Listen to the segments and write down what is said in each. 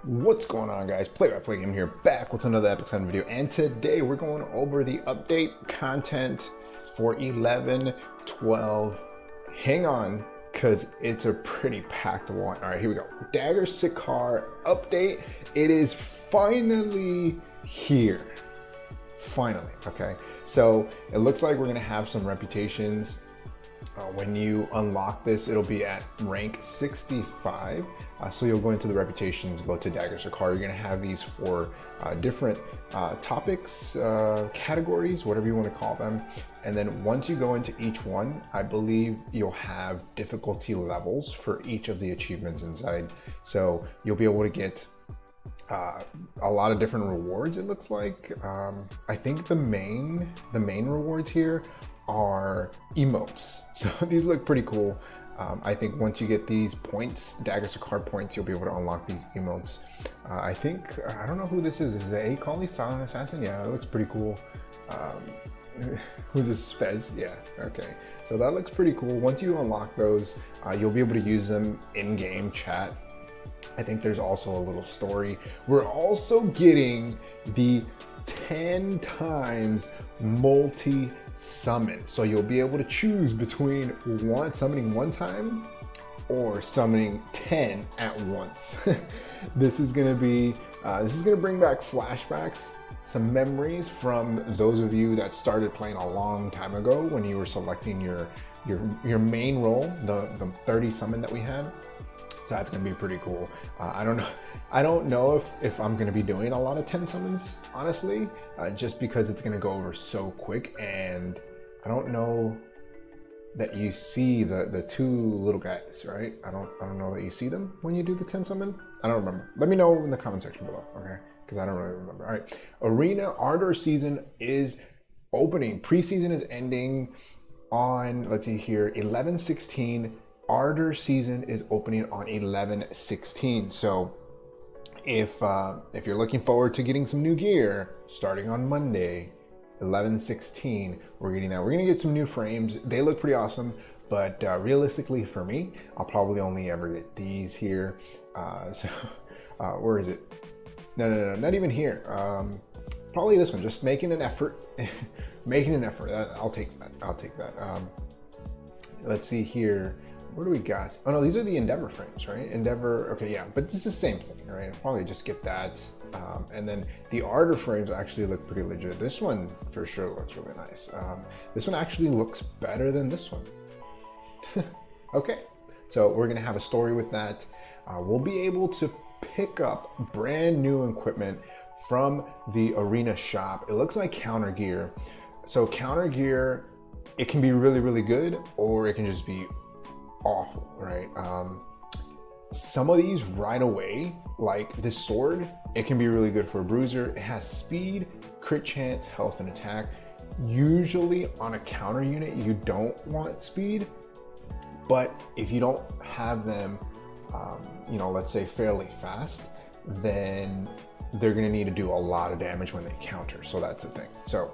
What's going on, guys? Play by Play Game here, back with another Epic Sun video, and today we're going over the update content for 11-12. Hang on, because it's a pretty packed one. All right, here we go. Dagger Sicar update. It is finally here. Finally, okay? So it looks like we're gonna have some reputations. When you unlock this, it'll be at rank 65. So you'll go into the reputations, go to Dagger Sicar. You're gonna have these for different topics, categories, whatever you wanna call them. And then once you go into each one, I believe you'll have difficulty levels for each of the achievements inside. So you'll be able to get a lot of different rewards, it looks like. I think the main rewards here are emotes. So these look pretty cool. I think once you get these points, Dagger Sicar points, you'll be able to unlock these emotes. I think, I don't know who this is. Is it Akali Silent Assassin? Yeah, it looks pretty cool. Who's this? Fez? Yeah, okay. So that looks pretty cool. Once you unlock those, you'll be able to use them in-game chat. I think there's also a little story. We're also getting the 10 times multi-summon. So you'll be able to choose between summoning one time or summoning 10 at once. This is gonna bring back flashbacks, some memories from those of you that started playing a long time ago when you were selecting your main role, the 30 summon that we had. So that's gonna be pretty cool. I don't know if I'm gonna be doing a lot of 10 summons, honestly, just because it's gonna go over so quick, and I don't know that you see the two little guys, right? I don't know that you see them when you do the 10 summon. I don't remember. Let me know in the comment section below, okay? Because I don't really remember. All right, Arena Ardor season is opening. Preseason is ending on, let's see here, 11/16. Ardor season is opening on 11/16. So if you're looking forward to getting some new gear starting on Monday, 11/16, we're getting that. We're gonna get some new frames. They look pretty awesome, but realistically for me, I'll probably only ever get these here. Where is it? No, not even here. Probably this one. Just making an effort. Making an effort. I'll take that. I'll take that. Let's see here. What do we got? Oh no, these are the Endeavor frames, right? Endeavor, okay, yeah, but it's the same thing, right? I'll probably just get that. And then the Ardor frames actually look pretty legit. This one for sure looks really nice. This one actually looks better than this one. Okay, so we're gonna have a story with that. We'll be able to pick up brand new equipment from the Arena shop. It looks like counter gear. So counter gear, it can be really, really good, or it can just be awful, right? Some of these right away, like this sword, it can be really good for a bruiser. It has speed, crit chance, health, and attack. Usually on a counter unit, you don't want speed, but if you don't have them, let's say fairly fast, then they're gonna need to do a lot of damage when they counter. So that's the thing. So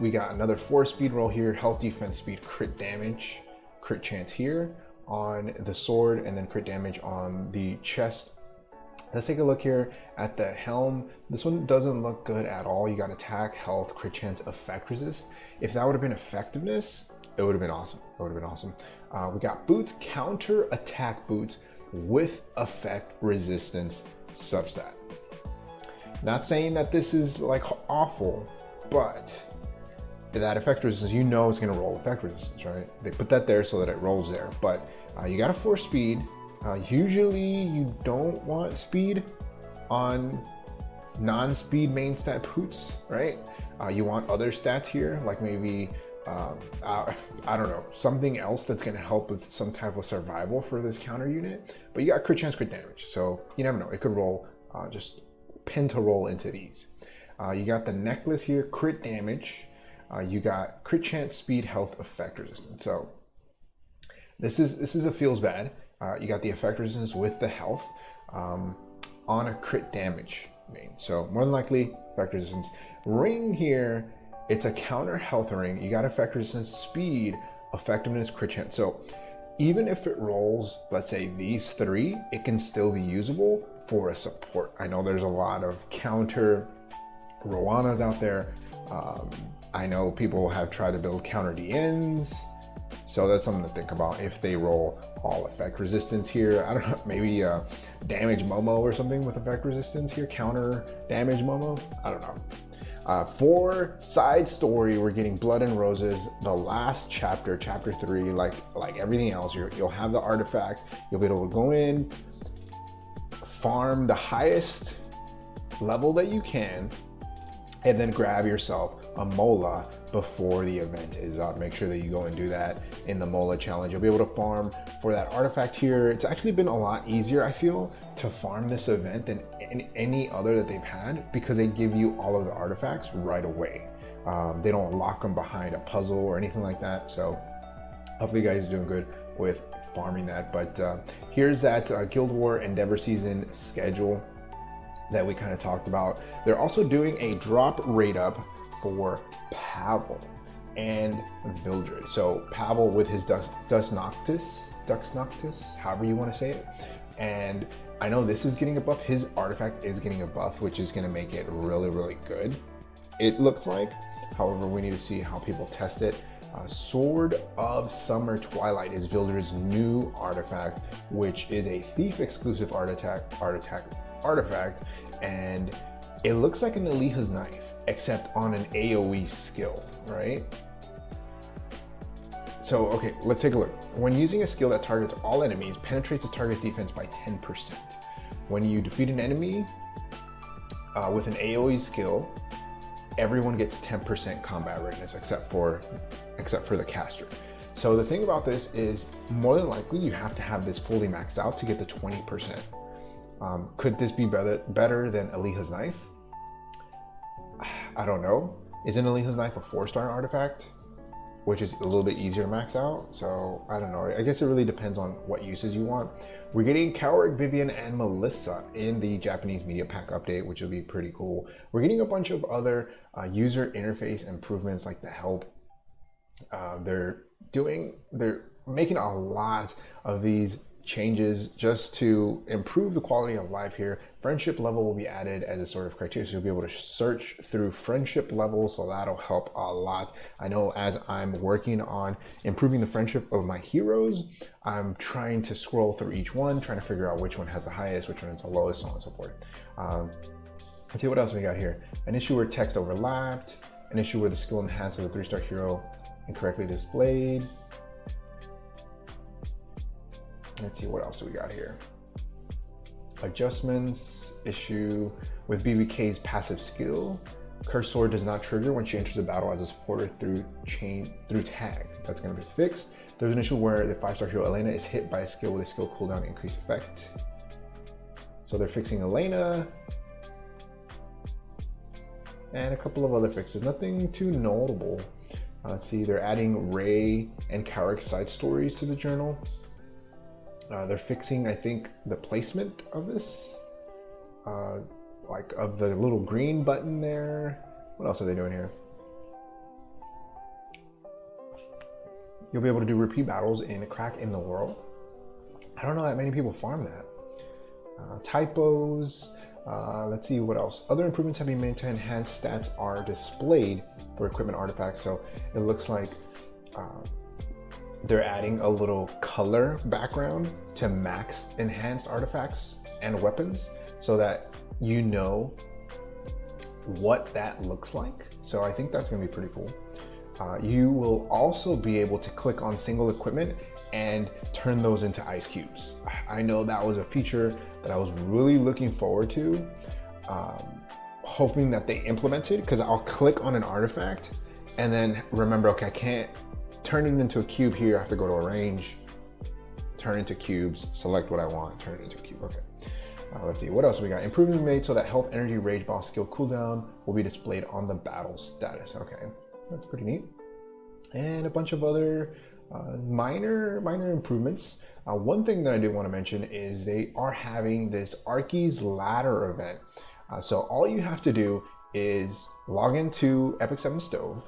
we got another 4 speed roll here, health, defense, speed, crit damage, crit chance here on the sword, and then crit damage on the chest. Let's take a look here at the helm. This one doesn't look good at all. You got attack, health, crit chance, effect resist. If that would have been effectiveness, it would have been awesome. It would have been awesome. We got boots, counter attack boots with effect resistance substat. Not saying that this is like awful, but that effect resistance, you know it's gonna roll effect resistance, right? They put that there so that it rolls there, but you got a 4 speed. Usually you don't want speed on non-speed main stat boots, right? You want other stats here, like maybe, I don't know, something else that's gonna help with some type of survival for this counter unit, but you got crit chance, crit damage, so you never know, it could roll, just pin to roll into these. You got the necklace here, crit damage. You got crit chance, speed, health, effect resistance. So this is a feels bad. You got the effect resistance with the health on a crit damage main. So more than likely effect resistance. Ring here, it's a counter health ring. You got effect resistance, speed, effectiveness, crit chance. So even if it rolls, let's say these 3, it can still be usable, for a support. I know there's a lot of counter Roanas out there. I know people have tried to build counter DNs. So that's something to think about if they roll all effect resistance here. I don't know, maybe damage Momo or something with effect resistance here, counter damage Momo. I don't know. For side story, we're getting Blood and Roses, the last chapter, chapter 3, like everything else. You'll have the artifact. You'll be able to go in, farm the highest level that you can, and then grab yourself a Mola before the event is up. Make sure that you go and do that in the Mola challenge. You'll be able to farm for that artifact here. It's actually been a lot easier, I feel, to farm this event than any other that they've had, because they give you all of the artifacts right away. They don't lock them behind a puzzle or anything like that. So hopefully you guys are doing good with farming that. But here's that Guild War Endeavor season schedule that we kind of talked about. They're also doing a drop rate up for Pavel and Vildred. So Pavel with his Dux Noctis, however you want to say it. And I know this is getting a buff. His artifact is getting a buff, which is going to make it really, really good, it looks like. However, we need to see how people test it. Sword of Summer Twilight is Vildred's new artifact, which is a thief exclusive artifact, and it looks like an Eliha's knife, except on an AoE skill, right? So, okay, let's take a look. When using a skill that targets all enemies, penetrates a target's defense by 10%. When you defeat an enemy with an AoE skill, everyone gets 10% combat readiness except for the caster. So the thing about this is, more than likely you have to have this fully maxed out to get the 20%. Could this be better than Eliha's knife? I don't know. Isn't Eliha's knife a 4-star artifact, which is a little bit easier to max out? So I don't know. I guess it really depends on what uses you want. We're getting Cowrick, Vivian, and Melissa in the Japanese media pack update, which will be pretty cool. We're getting a bunch of other user interface improvements, like the help. They're making a lot of these changes just to improve the quality of life here. Friendship level will be added as a sort of criteria, so you'll be able to search through friendship levels, so that'll help a lot. I know as I'm working on improving the friendship of my heroes, I'm trying to scroll through each one, trying to figure out which one has the highest, which one has the lowest, so on and so forth. Let's see what else we got here. An issue where text overlapped, an issue where the skill enhanced of the 3-star hero incorrectly displayed. Let's see, what else do we got here? Adjustments, issue with BBK's passive skill. Cursed Sword does not trigger when she enters the battle as a supporter through tag. That's going to be fixed. There's an issue where the 5-star hero Elena is hit by a skill with a skill cooldown increase effect. So they're fixing Elena. And a couple of other fixes. Nothing too notable. Let's see, they're adding Ray and Cowrick side stories to the journal. They're fixing, I think, the placement of this, like of the little green button there. What else are they doing here? You'll be able to do repeat battles in a Crack in the World. I don't know that many people farm that. Typos. Let's see what else. Other improvements have been made to enhance stats are displayed for equipment artifacts. So it looks like they're adding a little color background to max enhanced artifacts and weapons, so that you know what that looks like. So I think that's gonna be pretty cool. You will also be able to click on single equipment and turn those into ice cubes. I know that was a feature that I was really looking forward to, hoping that they implemented, because I'll click on an artifact and then remember, okay, I can't turn it into a cube here. I have to go to arrange, turn into cubes, select what I want, turn it into a cube. Okay. Let's see, what else we got? Improvement made so that health, energy, rage boss skill cooldown will be displayed on the battle status. Okay, that's pretty neat. And a bunch of other minor improvements. One thing that I did want to mention is they are having this Arky's Ladder event. So all you have to do is log into Epic 7 Stove,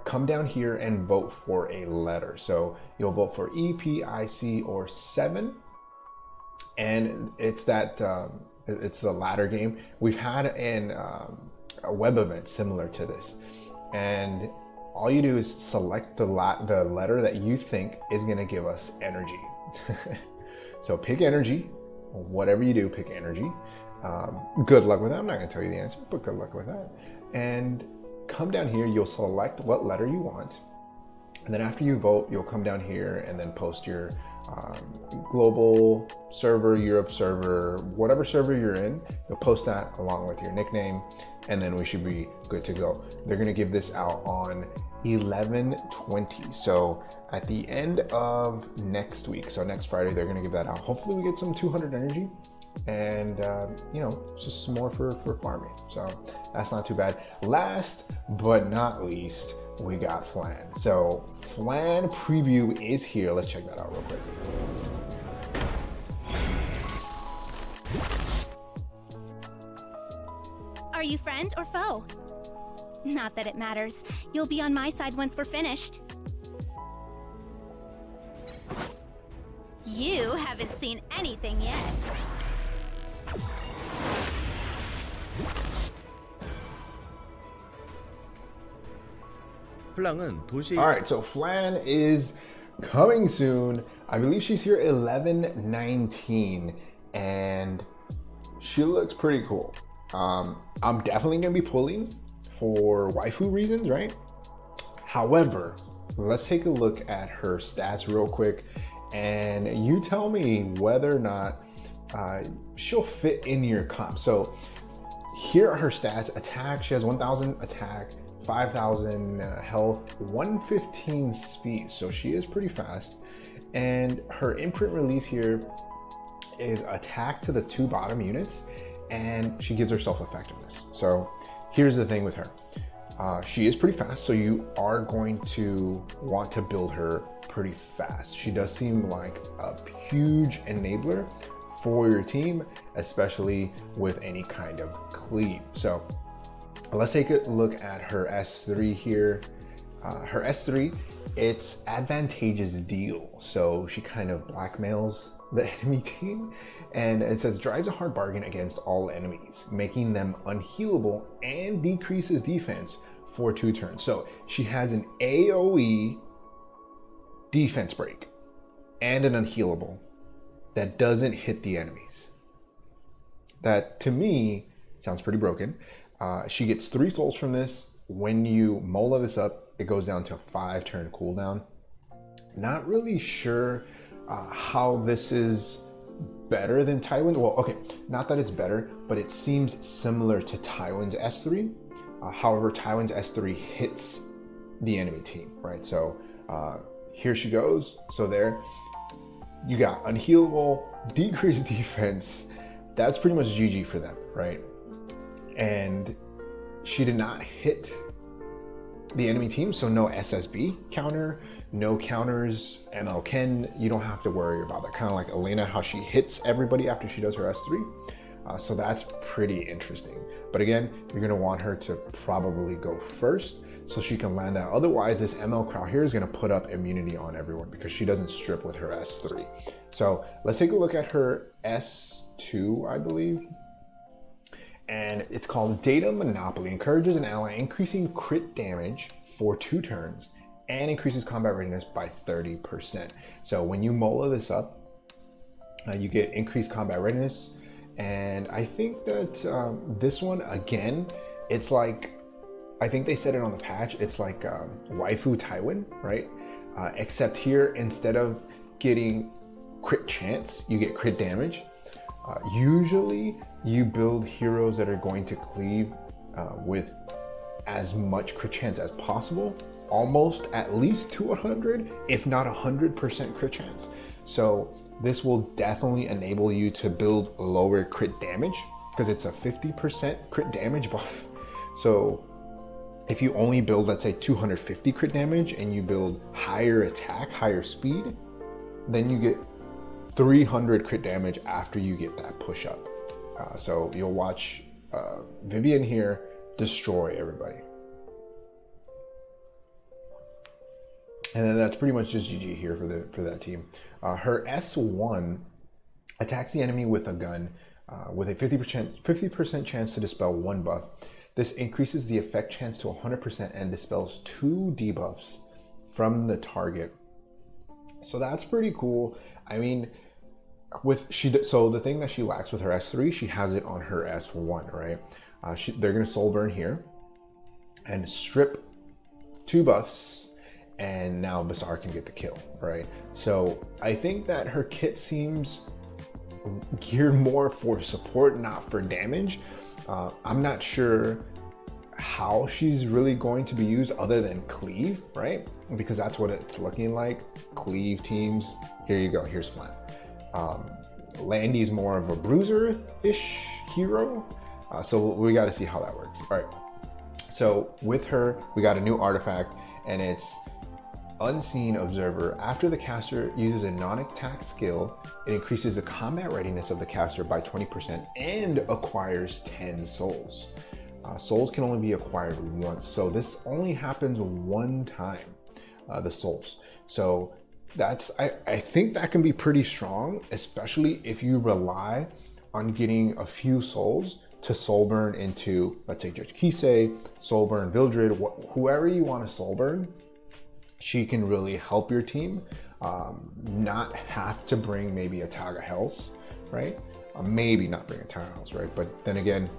come down here and vote for a letter. So you'll vote for E, P, I, C, or 7. and it's that it's the ladder game. We've had a web event similar to this, and all you do is select the letter that you think is going to give us energy. So pick energy, whatever you do, pick energy. Good luck with that. I'm not going to tell you the answer, but good luck with that. And come down here, you'll select what letter you want. And then after you vote, you'll come down here and then post your global server, Europe server, whatever server you're in, you'll post that along with your nickname, and then we should be good to go. They're gonna give this out on 11/20. So at the end of next week, so next Friday, they're gonna give that out. Hopefully we get some 200 energy and you know, just some more for farming. So that's not too bad. Last but not least, we got Flan. So Flan preview is here. Let's check that out real quick. Are you friend or foe? Not that it matters. You'll be on my side once we're finished. You haven't seen anything yet. All right, so Flan is coming soon. I believe she's here 11/19, and she looks pretty cool. I'm definitely gonna be pulling for waifu reasons, right? However, let's take a look at her stats real quick, and you tell me whether or not she'll fit in your comp. So here are her stats. Attack, she has 1,000 attack, 5,000 health, 115 speed, so she is pretty fast. And her imprint release here is attack to the 2 bottom units, and she gives herself effectiveness. So here's the thing with her. She is pretty fast, so you are going to want to build her pretty fast. She does seem like a huge enabler for your team, especially with any kind of cleave. So let's take a look at her S3 here. Her S3, it's advantageous deal. So she kind of blackmails the enemy team, and it says drives a hard bargain against all enemies, making them unhealable and decreases defense for 2 turns. So she has an AoE defense break and an unhealable that doesn't hit the enemies. That to me sounds pretty broken. She gets 3 souls from this. When you mola this up, it goes down to a 5-turn cooldown. Not really sure how this is better than Tywin. Well, okay, not that it's better, but it seems similar to Tywin's S3. However, Tywin's S3 hits the enemy team, right? So here she goes. So there, you got unhealable, decreased defense. That's pretty much GG for them, right? And she did not hit the enemy team, so no SSB counter, no counters, ML Ken, you don't have to worry about that. Kind of like Elena, how she hits everybody after she does her S3. So that's pretty interesting. But again, you're gonna want her to probably go first so she can land that. Otherwise, this ML Crow here is gonna put up immunity on everyone because she doesn't strip with her S3. So let's take a look at her S2, I believe. And it's called Data Monopoly. Encourages an ally increasing crit damage for 2 turns and increases combat readiness by 30%. So when you mola this up, you get increased combat readiness. And I think that this one, again, it's like, I think they said it on the patch, it's like waifu Tywin, right? Except here, instead of getting crit chance, you get crit damage. Usually you build heroes that are going to cleave with as much crit chance as possible, almost at least to 100, if not 100% crit chance. So this will definitely enable you to build lower crit damage because it's a 50% crit damage buff. So if you only build, let's say 250 crit damage and you build higher attack, higher speed, then you get 300 crit damage after you get that push up. So you'll watch Vivian here destroy everybody. And then that's pretty much just GG here for that team. Her S1 Attacks the enemy with a gun with a 50% chance to dispel one buff. This increases the effect chance to 100% and dispels 2 debuffs from the target. So that's pretty cool. I mean, so the thing that she lacks with her S3, she has it on her S1, right? They're gonna soul burn here and strip 2 buffs, and now Bazaar can get the kill, right? So I think that her kit seems geared more for support, not for damage. I'm not sure how she's really going to be used other than cleave, right? Because that's what it's looking like. Cleave teams. Here you go. Here's Flan. Landy's more of a bruiser-ish hero. So we got to see how that works. All right. So with her, we got a new artifact, and it's Unseen Observer. After the caster uses a non-attack skill, it increases the combat readiness of the caster by 20% and acquires 10 souls. Souls can only be acquired once, so this only happens one time, the souls. So that's, I think that can be pretty strong, especially if you rely on getting a few souls to soul burn into, let's say, Judge Kisei, soul burn Vildred, whoever you want to soul burn. She can really help your team not have to bring maybe a Taga Hells, right? Maybe not bring a Taga Hells, right? But then again,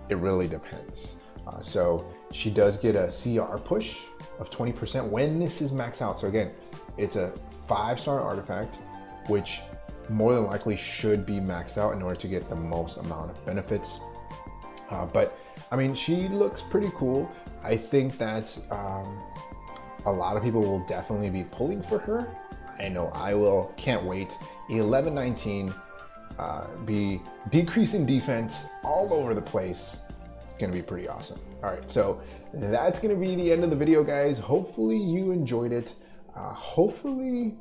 it really depends. So she does get a CR push of 20% when this is maxed out. So again, it's a 5-star artifact, which more than likely should be maxed out in order to get the most amount of benefits. But I mean, she looks pretty cool. I think that a lot of people will definitely be pulling for her. I know I will. Can't wait. 11-19, be decreasing defense all over the place. It's gonna be pretty awesome. All right, so that's gonna be the end of the video, guys. Hopefully you enjoyed it. Hopefully,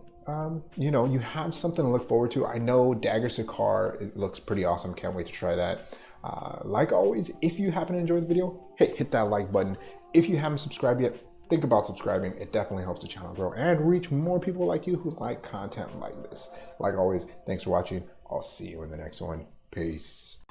you know, you have something to look forward to. I know Dagger Sicar, it looks pretty awesome. Can't wait to try that. Like always, if you happen to enjoy the video, hey, hit that like button. If you haven't subscribed yet, think about subscribing. It definitely helps the channel grow and reach more people like you who like content like this. Like always, thanks for watching. I'll see you in the next one. Peace.